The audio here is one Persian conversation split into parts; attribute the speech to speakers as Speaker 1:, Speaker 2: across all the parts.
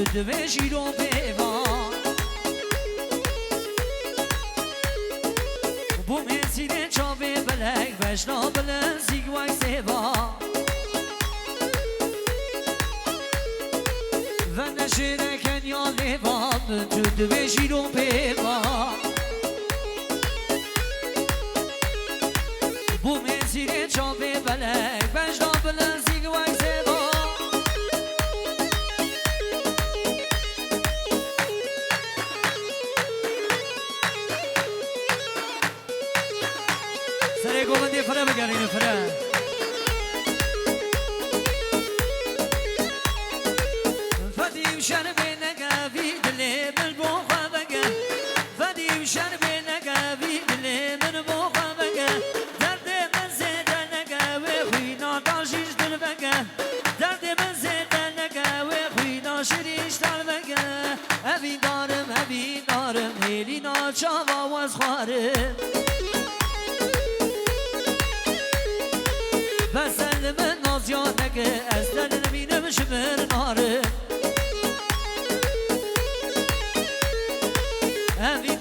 Speaker 1: دوی شیرو پیوان بو مسیره چاوه بلک بشنا بلن سیگوای سیوا و نشیره کنیا لیوان تو دوی شیرو پیوان بو مسیره چاوه بلک بشنا بلن سیگوای سیوا سره گوبنده فره بگرین فره فدیم شربه نگوی دلی من بخوا بگه فدیم شربه نگوی دلی من بخوا بگه درد من زده نگوی خوینا داشیش دل بگه درد من زده نگوی خوینا شریش دل بگه اوی دارم هیلی ناچاوا واز خوارم بسل من نازیانگه اصلا نمینم شمر ناره اوی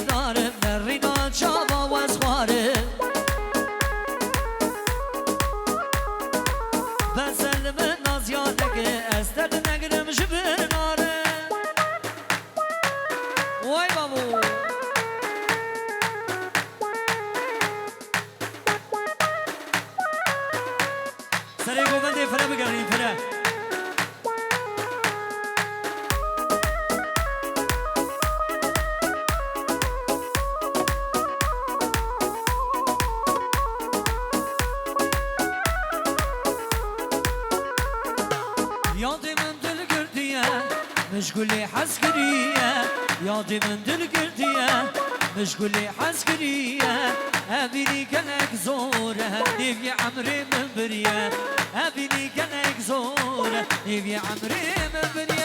Speaker 1: دارم نرینا چاوا و از خواره بسل من نازیانگه اصلا نگرم شمر ناره وای بابو سره گوبنده فره بگرین فره یاد من دل گردیه مشغولی حس کریه یاد من دل گردیه مشغولی حس کریه ابینی گلک زوره نیوی عمری من بریه ابینی گلک زوره نیوی عمری من بریه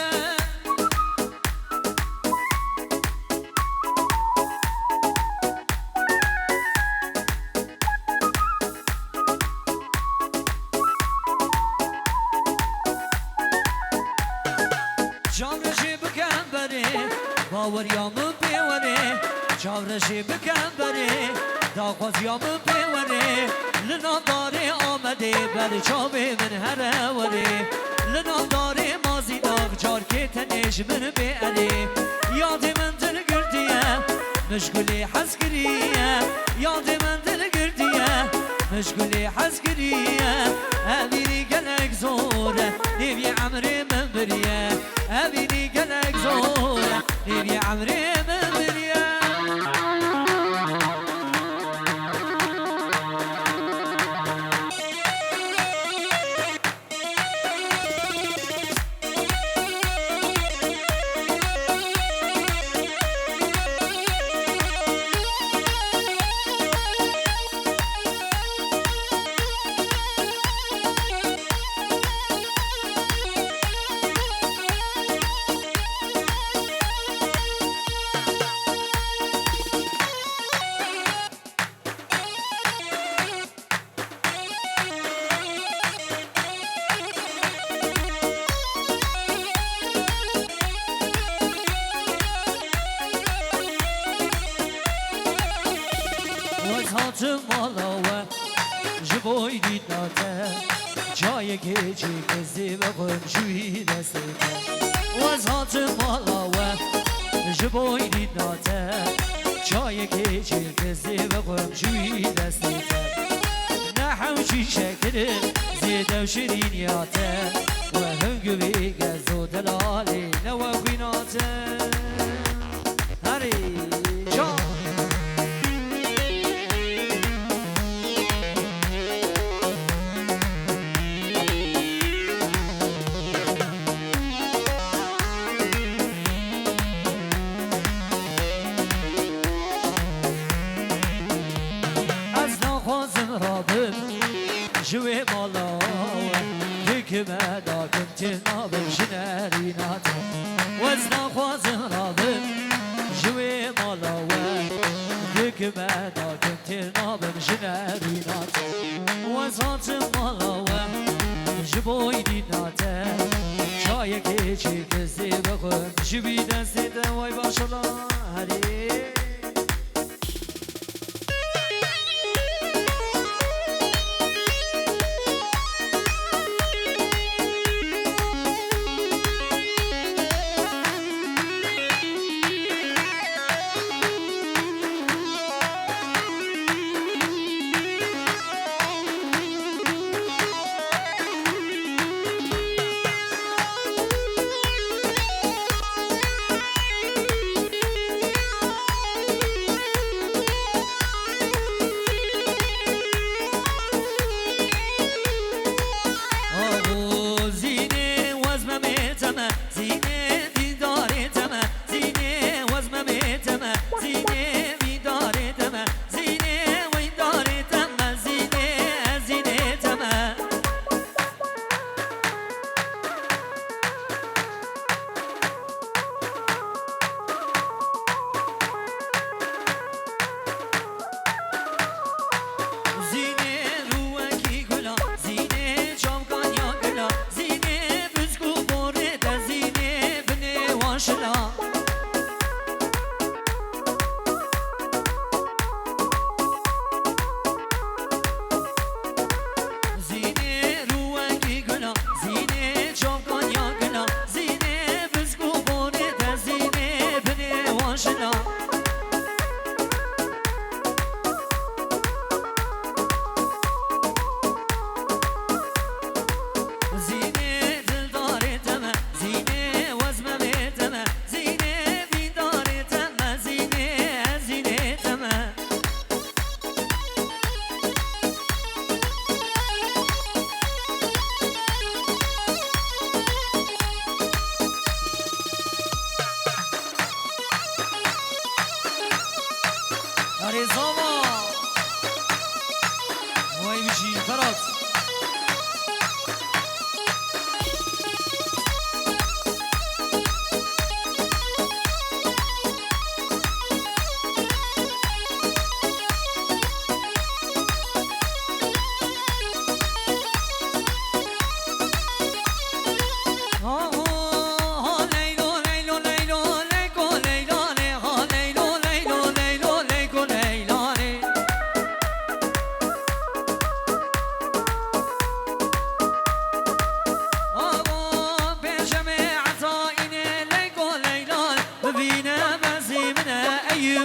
Speaker 1: چاورشی بکن بره باوریامو بیوره چاورشی بکن بره داخوازیامو بیوره لنام داره آمده بر چاوه من هره وره لنام داره مازی داغ جار که تنش من بیاره یاد من دل گردیه مشغولی حس کریه یاد من دل گردیه مشغولی حس کریه امینی گلک زوره نیوی عمری من بریه امینی گلک زوره نیوی عمری من بریه وزهات مالاوه جبوی دیدناته جای گیجی کزی و قنجوی دسته وزهات مالاوه جبوی دیدناته جای گیجی کزی و قنجوی دسته نحوشی شکر زیده و شرینیاته و هنگوی گزو دلالی نو خویناته هری جان جوی مالا حکمه دا کنتنا بجنری ناتا وزنا خوازم رابم جوی مالا حکمه دا کنتنا بجنری ناتا وزات مالا جبوی دی ناتا چای که چی کسی بخور جبی دستی دوای باشلا هری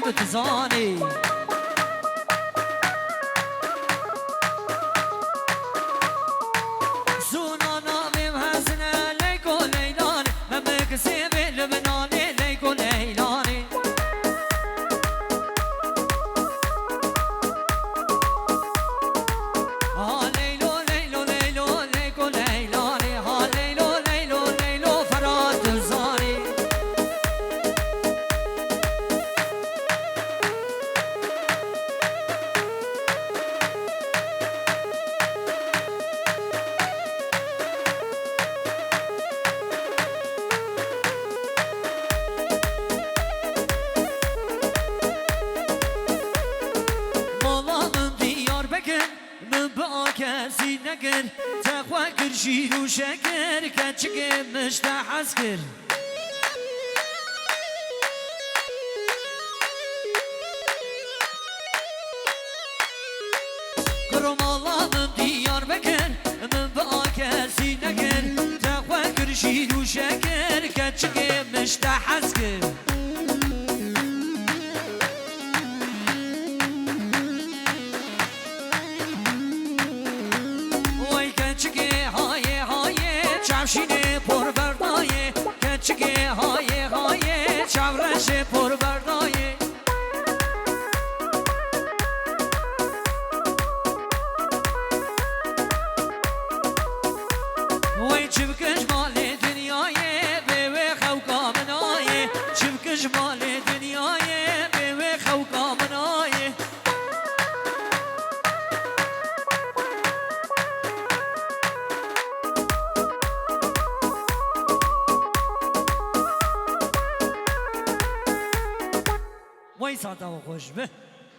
Speaker 1: بتزاني زونانا بمهزنا ليكو ليلاني ممك سيبي لبناني ليكو ليلاني ها ليلو ليلو ليلو ليكو ليلاني ها ليلو ليلو ليلو فرات الزاني من با کسی نگر تقوی کر شیر و شکر کچک مشتحس کر کرم الله من دیار بکر من با کسی نگر تقوی کر شیر و شکر کچک مشتحس کر چمشینه پر بردایه کچگه های چورش پر بردایه وی چبکش مال دنیایه به وی خوکا منایه چبکش مال دنیایه به وی خوکا منایه وای ساعت خوش به